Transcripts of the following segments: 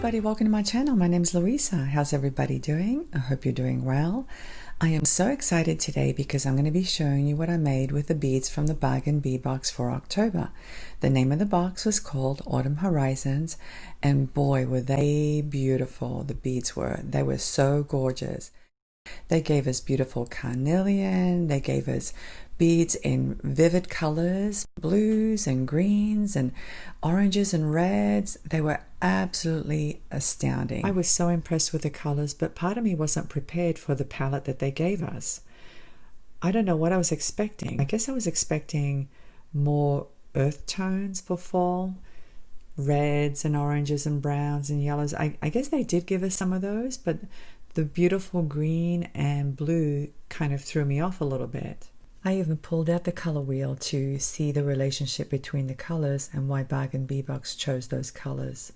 everybody, welcome to my channel. My name is Louisa. How's everybody doing? I hope you're doing well. I am so excited today because I'm going to be showing you what I made with the beads from the Bargain Bead Box for October. The name of the box was called Autumn Horizons, and boy were they beautiful. The beads were. They were so gorgeous. They gave us beautiful carnelian, they gave us beads in vivid colors, blues and greens and oranges and reds. They were absolutely astounding. I was so impressed with the colors, but part of me wasn't prepared for the palette that they gave us. I don't know what I was expecting. I guess I was expecting more earth tones for fall, reds and oranges and browns and yellows. I guess they did give us some of those, but the beautiful green and blue kind of threw me off a little bit. I even pulled out the color wheel to see the relationship between the colors and why Bargain Bead Box chose those colors.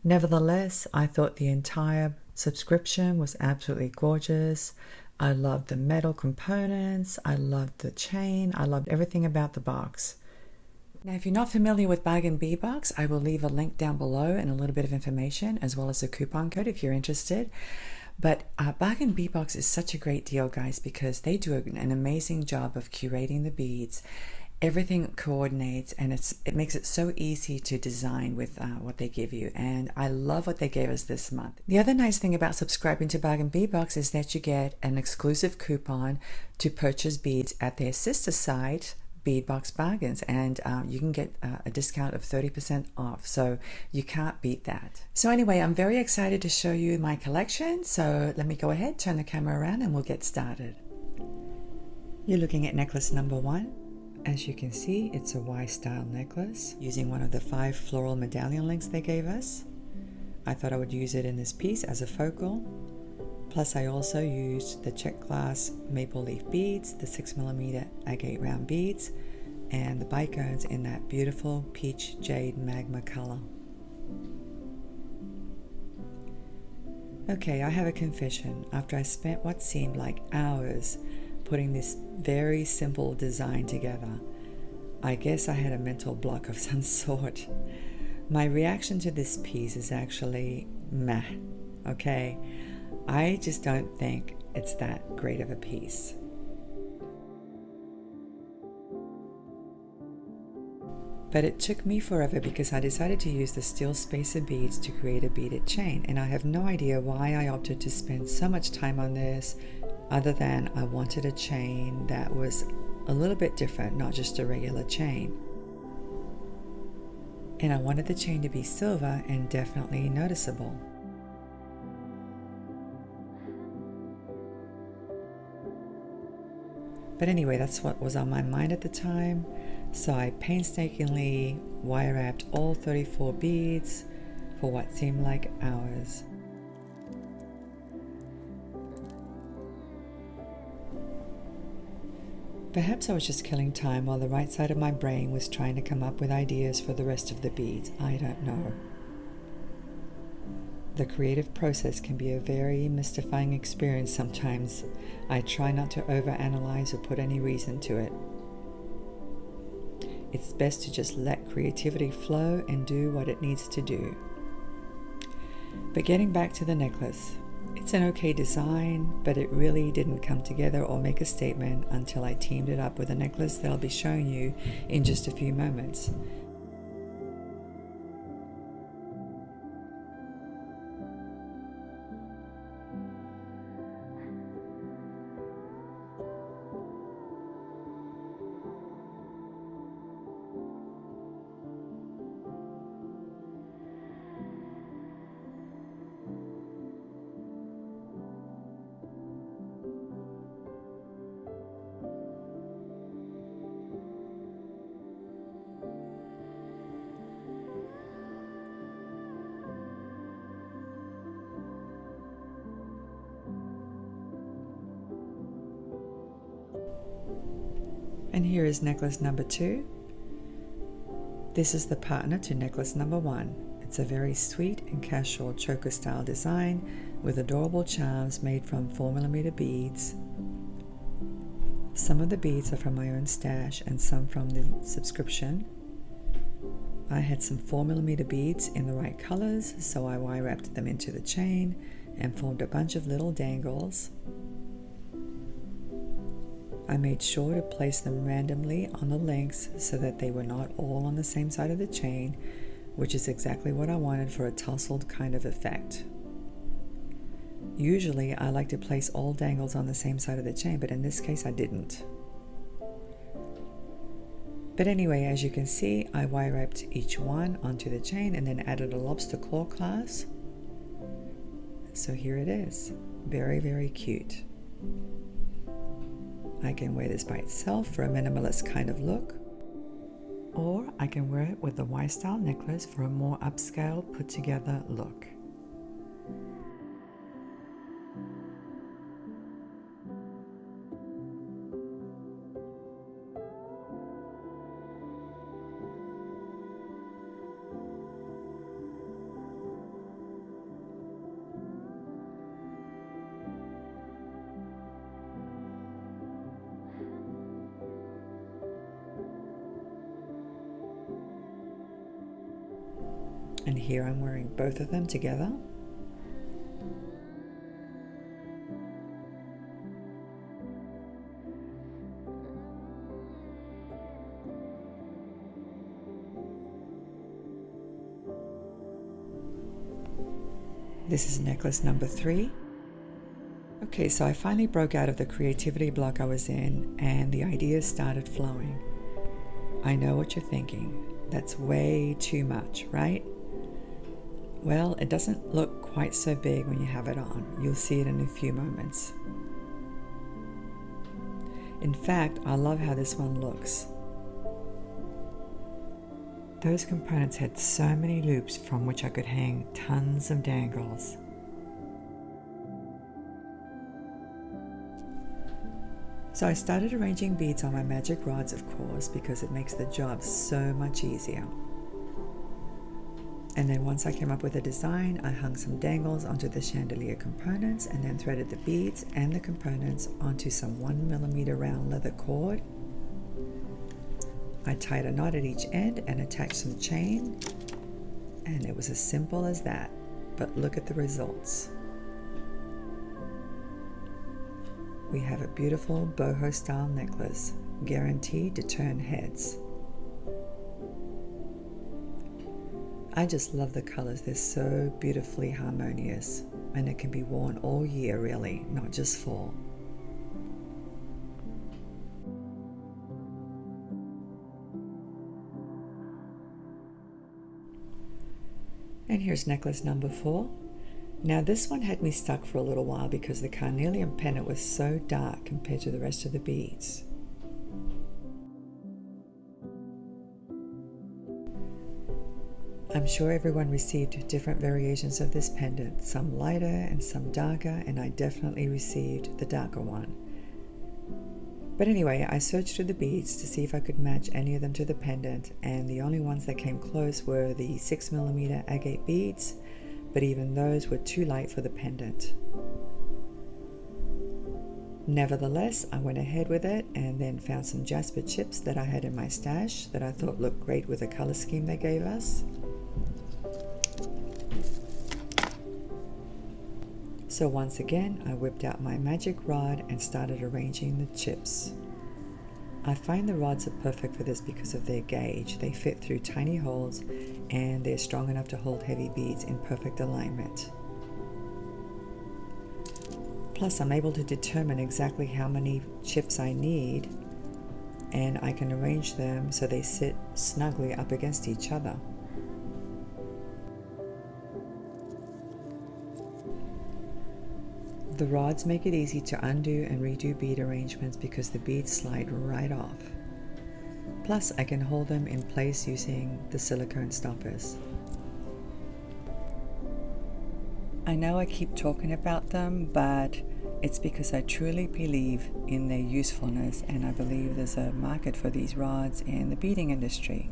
Nevertheless, I thought the entire subscription was absolutely gorgeous. I loved the metal components, I loved the chain, I loved everything about the box. Now, if you're not familiar with Bargain Bead Box, I will leave a link down below and a little bit of information as well as a coupon code if you're interested. But Bargain Bead Box is such a great deal, guys, because they do an amazing job of curating the beads. Everything coordinates, and it makes it so easy to design with what they give you. And I love what they gave us this month. The other nice thing about subscribing to Bargain Bead Box is that you get an exclusive coupon to purchase beads at their sister site, Bead Box Bargains, and you can get a discount of 30% off, so you can't beat that. So anyway, I'm very excited to show you my collection, so let me go ahead, turn the camera around, and we'll get started. You're looking at necklace number 1. As you can see, it's a Y-style necklace using one of the 5 floral medallion links they gave us. I thought I would use it in this piece as a focal. Plus, I also used the check glass maple leaf beads, the 6mm agate round beads, and the bicones in that beautiful peach jade magma color. Okay, I have a confession. After I spent what seemed like hours putting this very simple design together, I guess I had a mental block of some sort. My reaction to this piece is actually meh, okay? I just don't think it's that great of a piece. But it took me forever because I decided to use the steel spacer beads to create a beaded chain, and I have no idea why I opted to spend so much time on this, other than I wanted a chain that was a little bit different, not just a regular chain. And I wanted the chain to be silver and definitely noticeable. But anyway, that's what was on my mind at the time, so I painstakingly wire wrapped all 34 beads for what seemed like hours. Perhaps I was just killing time while the right side of my brain was trying to come up with ideas for the rest of the beads. I don't know. The creative process can be a very mystifying experience sometimes. I try not to overanalyze or put any reason to it. It's best to just let creativity flow and do what it needs to do. But getting back to the necklace, it's an okay design, but it really didn't come together or make a statement until I teamed it up with a necklace that I'll be showing you in just a few moments. And here is necklace number 2. This is the partner to necklace number 1. It's a very sweet and casual choker style design with adorable charms made from 4mm beads. Some of the beads are from my own stash and some from the subscription. I had some 4mm beads in the right colors, so I wire wrapped them into the chain and formed a bunch of little dangles. I made sure to place them randomly on the lengths so that they were not all on the same side of the chain, which is exactly what I wanted for a tousled kind of effect. Usually I like to place all dangles on the same side of the chain, but in this case I didn't. But anyway, as you can see, I wire wrapped each one onto the chain and then added a lobster claw clasp. So here it is. Very, very cute. I can wear this by itself for a minimalist kind of look, or I can wear it with the Y style necklace for a more upscale, put together look. And here I'm wearing both of them together. This is necklace number 3. Okay, so I finally broke out of the creativity block I was in and the ideas started flowing. I know what you're thinking. That's way too much, right? Well, it doesn't look quite so big when you have it on. You'll see it in a few moments. In fact, I love how this one looks. Those components had so many loops from which I could hang tons of dangles. So I started arranging beads on my magic rods, of course, because it makes the job so much easier. And then once I came up with a design, I hung some dangles onto the chandelier components and then threaded the beads and the components onto some 1mm round leather cord. I tied a knot at each end and attached some chain, and it was as simple as that. But look at the results. We have a beautiful boho style necklace, guaranteed to turn heads. I just love the colors. They're so beautifully harmonious, and it can be worn all year really, not just fall. And here's necklace number 4. Now this one had me stuck for a little while because the Carnelian pendant was so dark compared to the rest of the beads. I'm sure everyone received different variations of this pendant, some lighter and some darker, and I definitely received the darker one. But anyway, I searched through the beads to see if I could match any of them to the pendant, and the only ones that came close were the 6mm agate beads, but even those were too light for the pendant. Nevertheless, I went ahead with it and then found some Jasper chips that I had in my stash that I thought looked great with the color scheme they gave us. So once again, I whipped out my magic rod and started arranging the chips. I find the rods are perfect for this because of their gauge. They fit through tiny holes and they're strong enough to hold heavy beads in perfect alignment. Plus, I'm able to determine exactly how many chips I need, and I can arrange them so they sit snugly up against each other. The rods make it easy to undo and redo bead arrangements because the beads slide right off. Plus, I can hold them in place using the silicone stoppers. I know I keep talking about them, but it's because I truly believe in their usefulness, and I believe there's a market for these rods in the beading industry.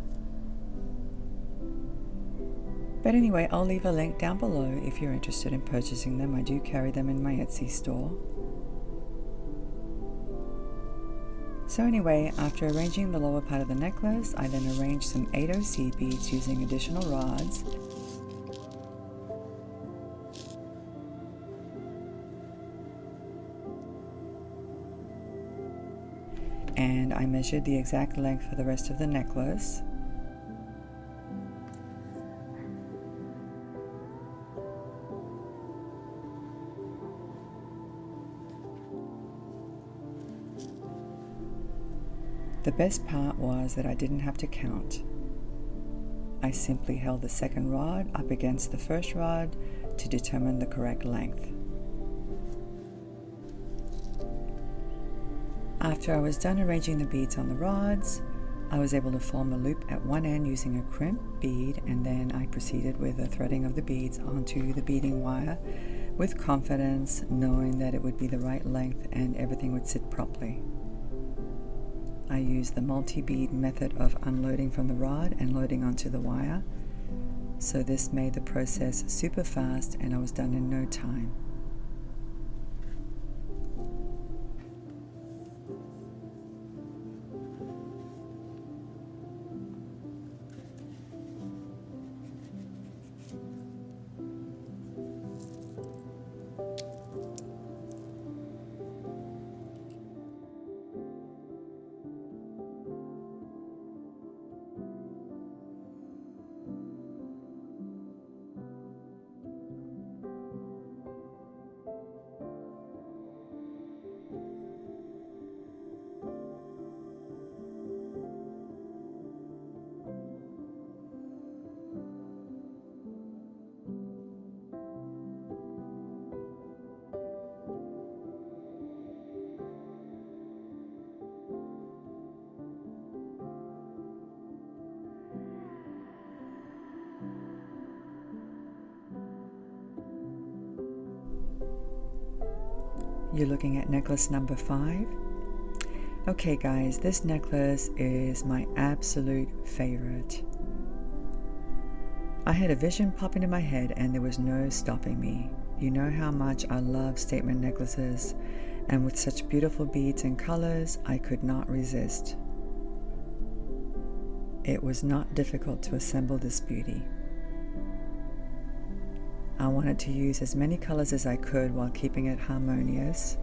But anyway, I'll leave a link down below if you're interested in purchasing them. I do carry them in my Etsy store. So anyway, after arranging the lower part of the necklace, I then arranged some 8O seed beads using additional rods. And I measured the exact length for the rest of the necklace. The best part was that I didn't have to count. I simply held the second rod up against the first rod to determine the correct length. After I was done arranging the beads on the rods, I was able to form a loop at one end using a crimp bead, and then I proceeded with the threading of the beads onto the beading wire with confidence, knowing that it would be the right length and everything would sit properly. I used the multi-bead method of unloading from the rod and loading onto the wire, so this made the process super fast and I was done in no time. You're looking at necklace number 5. Okay guys, this necklace is my absolute favorite. I had a vision pop into my head and there was no stopping me. You know how much I love statement necklaces, and with such beautiful beads and colors, I could not resist. It was not difficult to assemble this beauty. I wanted to use as many colors as I could while keeping it harmonious.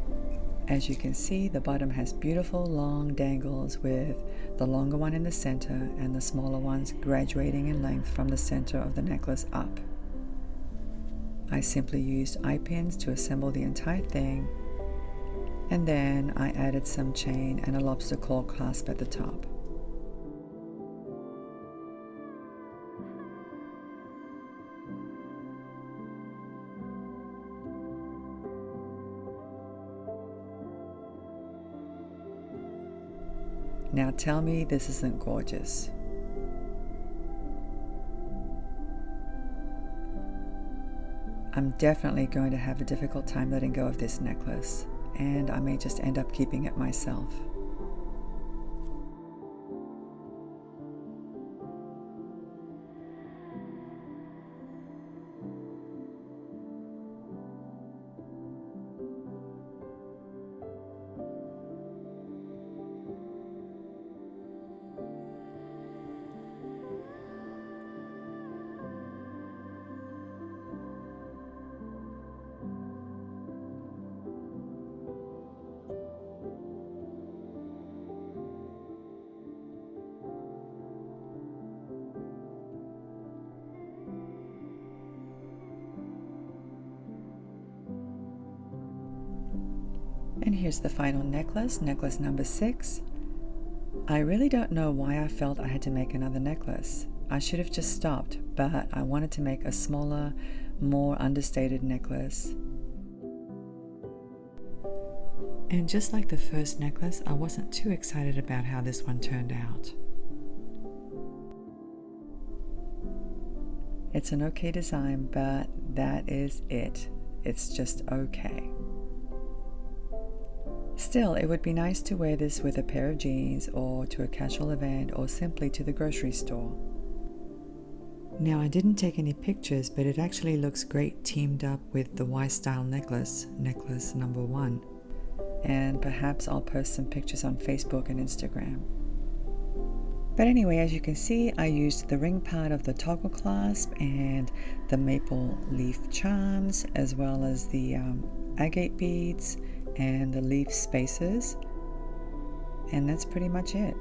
As you can see, the bottom has beautiful long dangles with the longer one in the center and the smaller ones graduating in length from the center of the necklace up. I simply used eye pins to assemble the entire thing, and then I added some chain and a lobster claw clasp at the top. Now tell me this isn't gorgeous. I'm definitely going to have a difficult time letting go of this necklace, and I may just end up keeping it myself. And here's the final necklace, necklace number 6. I really don't know why I felt I had to make another necklace. I should have just stopped, but I wanted to make a smaller, more understated necklace. And just like the first necklace, I wasn't too excited about how this one turned out. It's an okay design, but that is it. It's just okay. Still, it would be nice to wear this with a pair of jeans or to a casual event or simply to the grocery store. Now, I didn't take any pictures, but it actually looks great teamed up with the Y-style necklace, necklace number 1. and perhaps I'll post some pictures on Facebook and Instagram. But anyway, as you can see, I used the ring part of the toggle clasp and the maple leaf charms, as well as the agate beads and the leaf spaces, and that's pretty much it.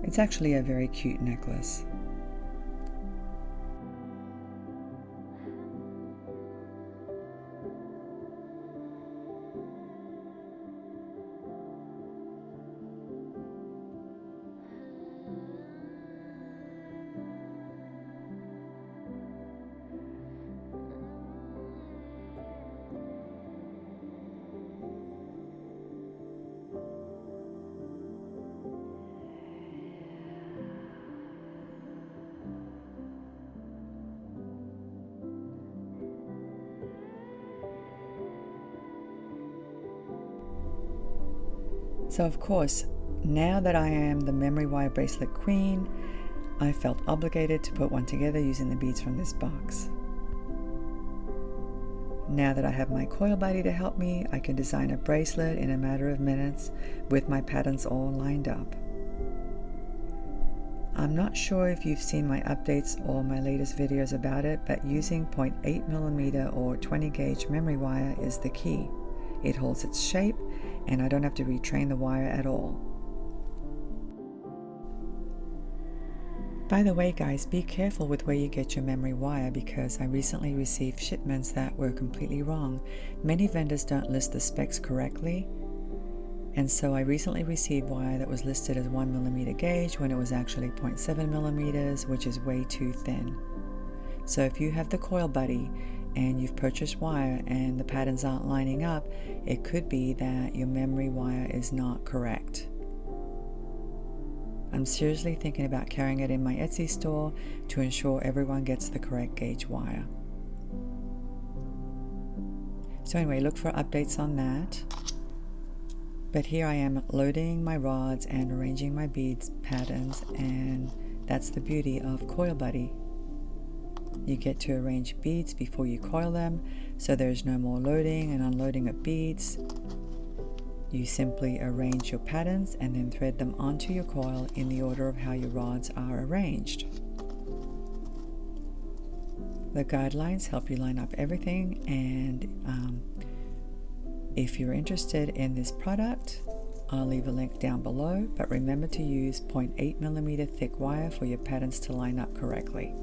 It's actually a very cute necklace. So of course, now that I am the memory wire bracelet queen, I felt obligated to put one together using the beads from this box. Now that I have my Coil Buddy to help me, I can design a bracelet in a matter of minutes with my patterns all lined up. I'm not sure if you've seen my updates or my latest videos about it, but using 0.8mm or 20 gauge memory wire is the key. It holds its shape, and I don't have to retrain the wire at all. By the way guys, be careful with where you get your memory wire, because I recently received shipments that were completely wrong. Many vendors don't list the specs correctly, and so I recently received wire that was listed as 1mm gauge when it was actually 0.7mm, which is way too thin. So if you have the Coil Buddy and you've purchased wire and the patterns aren't lining up, it could be that your memory wire is not correct. I'm seriously thinking about carrying it in my Etsy store to ensure everyone gets the correct gauge wire. So anyway, look for updates on that. But here I am loading my rods and arranging my beads patterns, and that's the beauty of Coil Buddy. You get to arrange beads before you coil them, so there's no more loading and unloading of beads. You simply arrange your patterns and then thread them onto your coil in the order of how your rods are arranged. The guidelines help you line up everything, and if you're interested in this product, I'll leave a link down below, but remember to use 0.8mm thick wire for your patterns to line up correctly.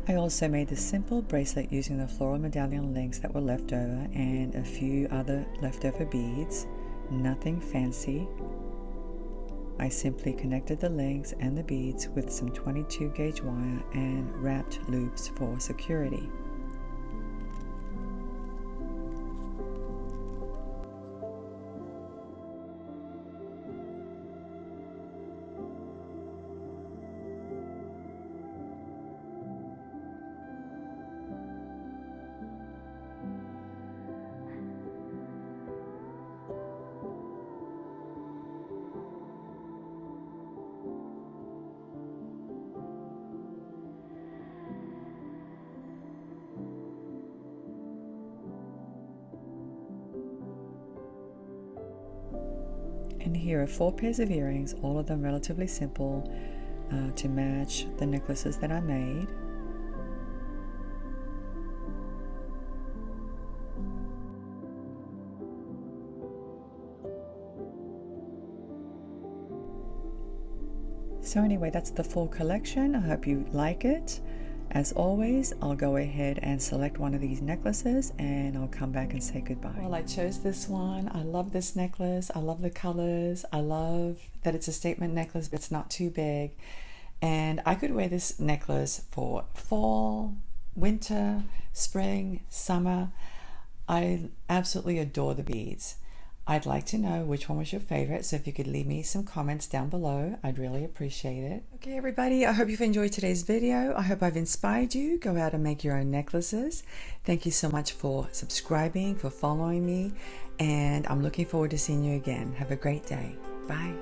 I also made this simple bracelet using the floral medallion links that were left over and a few other leftover beads. Nothing fancy. I simply connected the links and the beads with some 22 gauge wire and wrapped loops for security. And here are 4 pairs of earrings, all of them relatively simple to match the necklaces that I made. So anyway, that's the full collection. I hope you like it. As always, I'll go ahead and select one of these necklaces and I'll come back and say goodbye. Well, I chose this one. I love this necklace. I love the colors. I love that it's a statement necklace, but it's not too big. And I could wear this necklace for fall, winter, spring, summer. I absolutely adore the beads. I'd like to know which one was your favorite, so if you could leave me some comments down below, I'd really appreciate it. Okay, everybody, I hope you've enjoyed today's video. I hope I've inspired you. Go out and make your own necklaces. Thank you so much for subscribing, for following me, and I'm looking forward to seeing you again. Have a great day. Bye.